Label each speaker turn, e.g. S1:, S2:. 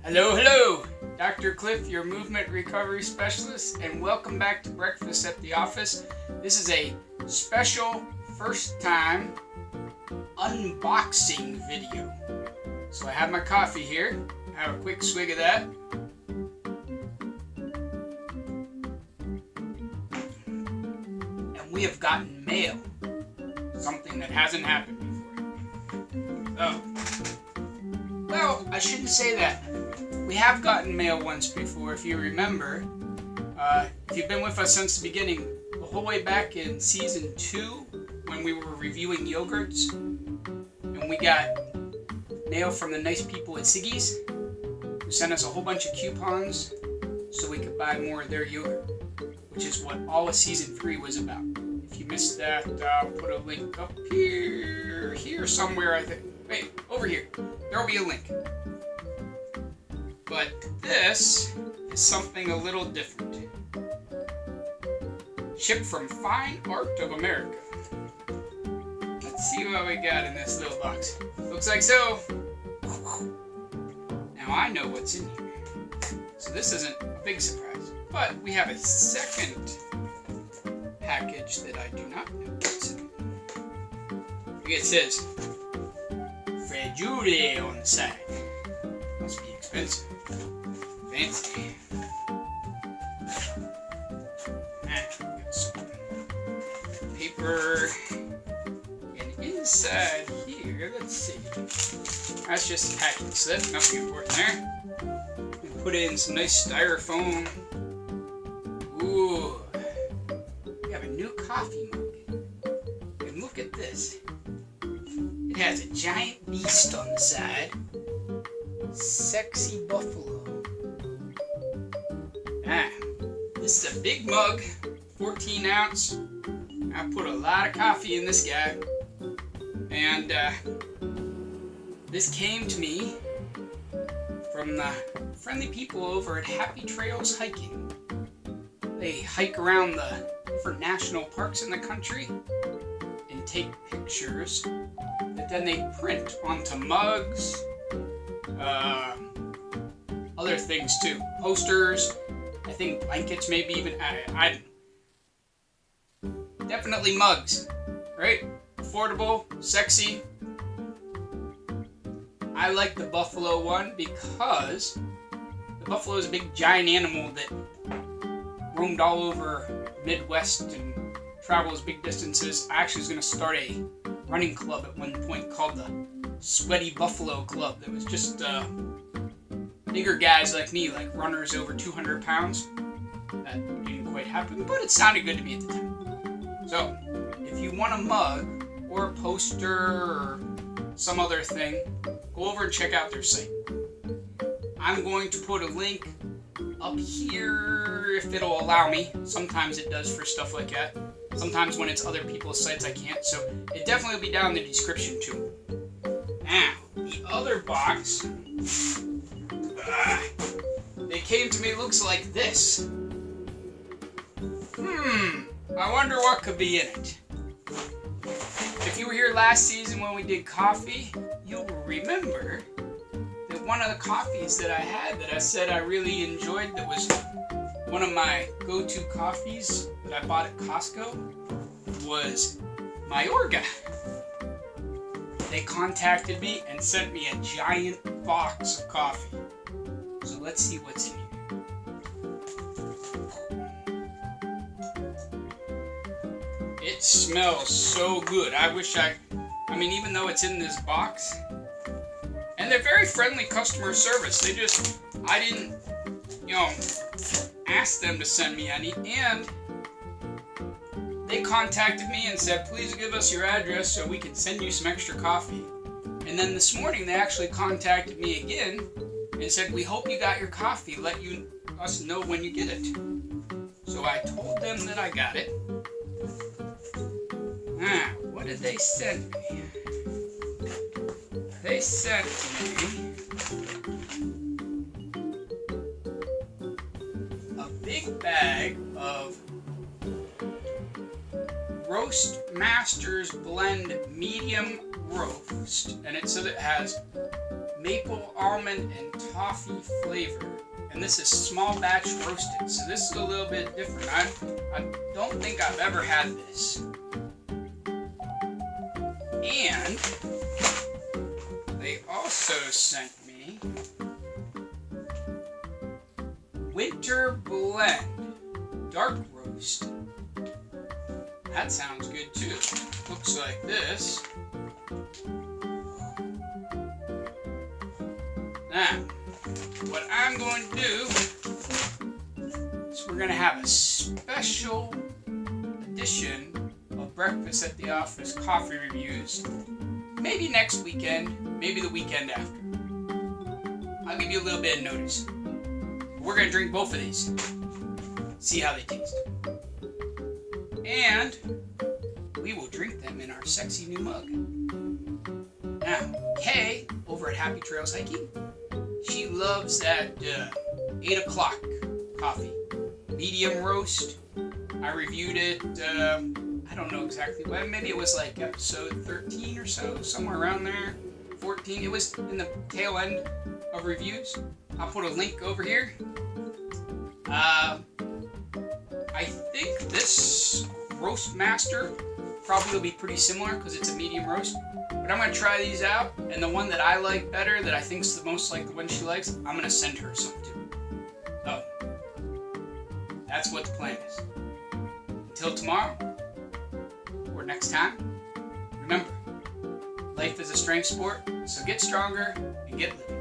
S1: Hello, Dr. Clif, your movement recovery specialist, and welcome back to Breakfast at the Office. This is a special first time unboxing video. So I have my coffee here. Have a quick swig of that. And we have gotten mail. Something that hasn't happened before. Oh. Well, I shouldn't say that. We have gotten mail once before, if you remember. If you've been with us since the beginning, the whole way back in season 2, when we were reviewing yogurts, and we got mail from the nice people at Siggy's, who sent us a whole bunch of coupons so we could buy more of their yogurt, which is what all of season 3 was about. If you missed that, I'll put a link up here somewhere, I think. Wait, over here. There will be a link. But this is something a little different. Shipped from Fine Art of America. Let's see what we got in this little box. Looks like so. Now I know what's in here. So this isn't a big surprise. But we have a second package that I do not know what's in. It says Fragile on the side. Must be expensive. Fancy. Got some paper. And inside here, let's see. That's just a packing slip, nothing important there. We put in some nice styrofoam. Ooh. We have a new coffee mug. And look at this. It has a giant beast on the side. Sexy buffalo. This is a big mug, 14 ounce. I put a lot of coffee in this guy. And this came to me from the friendly people over at Happy Trails Hiking. They hike around the different national parks in the country and take pictures that then they print onto mugs, other things too. Posters, I think blankets, maybe even, I definitely mugs, right? Affordable, sexy. I like the buffalo one because the buffalo is a big giant animal that roamed all over Midwest and travels big distances. I actually was going to start a running club at one point called the Sweaty Buffalo Club that was just bigger guys like me, like runners over 200 pounds. That didn't quite happen, but it sounded good to me at the time. So, if you want a mug or a poster or some other thing, go over and check out their site. I'm going to put a link up here if it'll allow me. Sometimes it does for stuff like that. Sometimes when it's other people's sites I can't, so it definitely will be down in the description too. Now, the other box, they came to me, looks like this. I wonder what could be in it. If you were here last season when we did coffee, you'll remember that one of the coffees that I had that I said I really enjoyed, that was one of my go-to coffees that I bought at Costco, was Mayorga. They contacted me and sent me a giant box of coffee. So let's see what's in here. It smells so good. I mean, even though it's in this box, and they're very friendly customer service. I didn't, ask them to send me any, and they contacted me and said, please give us your address so we can send you some extra coffee. And then this morning they actually contacted me again and said, we hope you got your coffee, let us know when you get it. So I told them that I got it. What did they send me? They sent me a big bag of Roast Masters Blend Medium Roast, and it says it has maple almond and toffee flavor. And this is small batch roasted, so this is a little bit different. I don't think I've ever had this. And they also sent me Winter Blend Dark Roast. That sounds good too. Looks like this. Now, what I'm going to do is we're going to have a special edition of Breakfast at the Office coffee reviews. Maybe next weekend, maybe the weekend after. I'll give you a little bit of notice. We're going to drink both of these. See how they taste. And we will drink them in our sexy new mug. Now, Kay, over at Happy Trails Hiking, she loves that 8 o'clock coffee. Medium roast. I reviewed it, I don't know exactly when. Maybe it was like episode 13 or so, somewhere around there. 14. It was in the tail end of reviews. I'll put a link over here. I think this Roast Master probably will be pretty similar because it's a medium roast. But I'm going to try these out, and the one that I like better, that I think is the most like the one she likes, I'm going to send her some too. So, that's what the plan is. Until tomorrow, or next time, remember, life is a strength sport, so get stronger and get living.